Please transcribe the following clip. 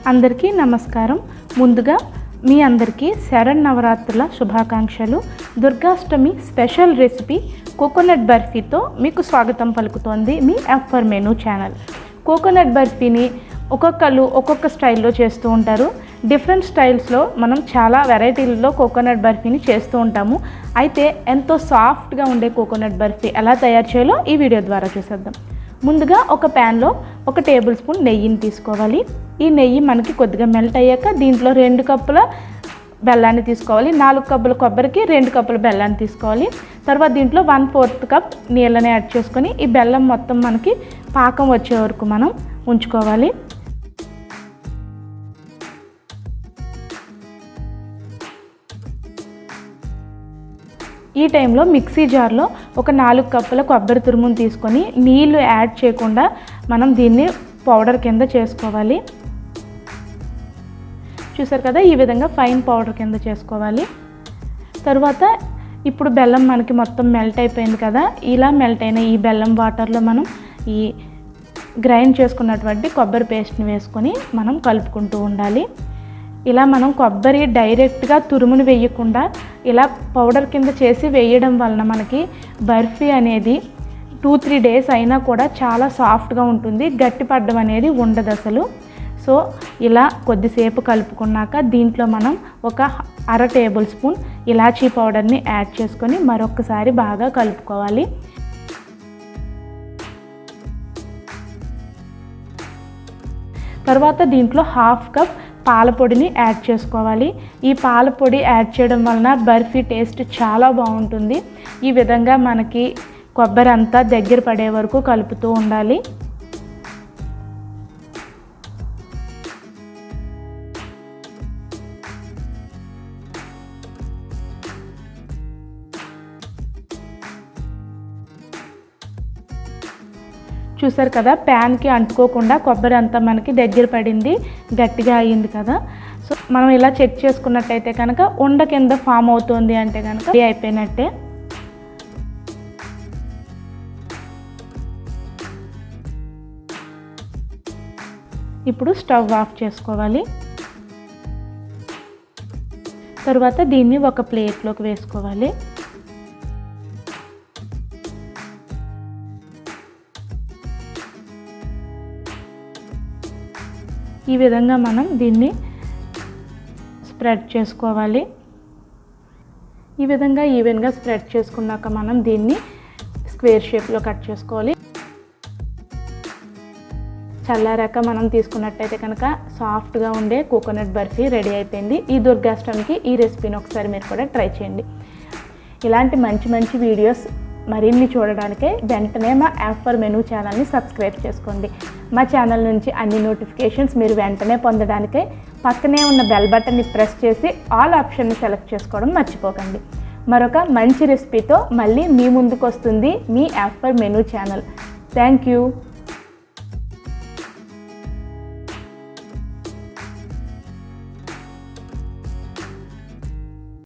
అందరికీ నమస్కారం. ముందుగా మీ అందరికీ శరన్నవరాత్రుల శుభాకాంక్షలు. దుర్గాష్టమి స్పెషల్ రెసిపీ కోకోనట్ బర్ఫీతో మీకు స్వాగతం పలుకుతోంది మీ ఎఫర్ మెనూ ఛానల్. కోకోనట్ బర్ఫీని ఒక్కొక్కరు ఒక్కొక్క స్టైల్లో చేస్తూ ఉంటారు. డిఫరెంట్ స్టైల్స్లో మనం చాలా వెరైటీలలో కోకోనట్ బర్ఫీని చేస్తూ ఉంటాము. అయితే ఎంతో సాఫ్ట్గా ఉండే కోకోనట్ బర్ఫీ ఎలా తయారు చేయాలో ఈ వీడియో ద్వారా చూసేద్దాం. ముందుగా ఒక ప్యాన్లో 1 టేబుల్ స్పూన్ నెయ్యిని తీసుకోవాలి. ఈ నెయ్యి మనకి కొద్దిగా మెల్ట్ అయ్యాక దీంట్లో 2 కప్పుల బెల్లాన్ని తీసుకోవాలి. 4 కప్పుల కొబ్బరికి 2 కప్పుల బెల్లాన్ని తీసుకోవాలి. తర్వాత దీంట్లో 1/4 కప్ నీళ్ళని యాడ్ చేసుకొని ఈ బెల్లం మొత్తం మనకి పాకం వచ్చే వరకు మనం ఉంచుకోవాలి. ఈ టైంలో మిక్సీ జార్లో ఒక 4 కప్పుల కొబ్బరి తురుమును తీసుకొని నీళ్లు యాడ్ చేయకుండా మనం దీన్ని పౌడర్ కింద చేసుకోవాలి. చూసారు కదా, ఈ విధంగా ఫైన్ పౌడర్ కింద చేసుకోవాలి. తర్వాత ఇప్పుడు బెల్లం మనకి మొత్తం మెల్ట్ అయిపోయింది కదా, ఇలా మెల్ట్ అయిన ఈ బెల్లం వాటర్లో మనం ఈ గ్రైండ్ చేసుకున్నటువంటి కొబ్బరి పేస్ట్ని వేసుకొని మనం కలుపుకుంటూ ఉండాలి. ఇలా మనం కొబ్బరి డైరెక్ట్గా తురుమును వేయకుండా ఇలా పౌడర్ కింద చేసి వేయడం వలన మనకి బర్ఫీ అనేది 2-3 డేస్ అయినా కూడా చాలా సాఫ్ట్గా ఉంటుంది. గట్టిపడ్డం అనేది ఉండదు అసలు. సో ఇలా కొద్దిసేపు కలుపుకున్నాక దీంట్లో మనం ఒక 1/2 టేబుల్ స్పూన్ ఇలాచీ పౌడర్ని యాడ్ చేసుకొని మరొకసారి బాగా కలుపుకోవాలి. తర్వాత దీంట్లో 1/2 కప్ పాల పొడిని యాడ్ చేసుకోవాలి. ఈ పాల పొడి యాడ్ చేయడం వలన బర్ఫీ టేస్ట్ చాలా బాగుంటుంది. ఈ విధంగా మనకి కొబ్బరి అంతా దగ్గర పడే వరకు కలుపుతూ ఉండాలి. చూసారు కదా, ప్యాన్కి అంటుకోకుండా కొబ్బరి అంతా మనకి దగ్గర పడింది, గట్టిగా అయ్యింది కదా. సో మనం ఇలా చెక్ చేసుకున్నట్టయితే కనుక ఉండ కింద ఫామ్ అవుతుంది అంటే కనుక అయిపోయినట్టే. ఇప్పుడు స్టవ్ ఆఫ్ చేసుకోవాలి. తర్వాత దీన్ని ఒక ప్లేట్లోకి వేసుకోవాలి. ఈ విధంగా మనం దీన్ని స్ప్రెడ్ చేసుకోవాలి. ఈ విధంగా ఈవెన్గా స్ప్రెడ్ చేసుకున్నాక మనం దీన్ని స్క్వేర్ షేప్లో కట్ చేసుకోవాలి. చల్లారాక మనం తీసుకున్నట్టయితే కనుక సాఫ్ట్గా ఉండే కోకోనట్ బర్ఫీ రెడీ అయిపోయింది. ఈ దుర్గాష్టమికి ఈ రెసిపీని ఒకసారి మీరు కూడా ట్రై చేయండి. ఇలాంటి మంచి మంచి వీడియోస్ మరిన్ని చూడడానికే వెంటనే మా ఎఫర్ మెనూ ఛానల్ని సబ్స్క్రైబ్ చేసుకోండి. మా ఛానల్ నుంచి అన్ని నోటిఫికేషన్స్ మీరు వెంటనే పొందడానికే పక్కనే ఉన్న బెల్ బటన్ని ప్రెస్ చేసి ఆల్ ఆప్షన్ని సెలెక్ట్ చేసుకోవడం మర్చిపోకండి. మరొక మంచి రెసిపీతో మళ్ళీ మీ ముందుకు వస్తుంది మీ ఎఫర్ మెనూ ఛానల్. Thank you.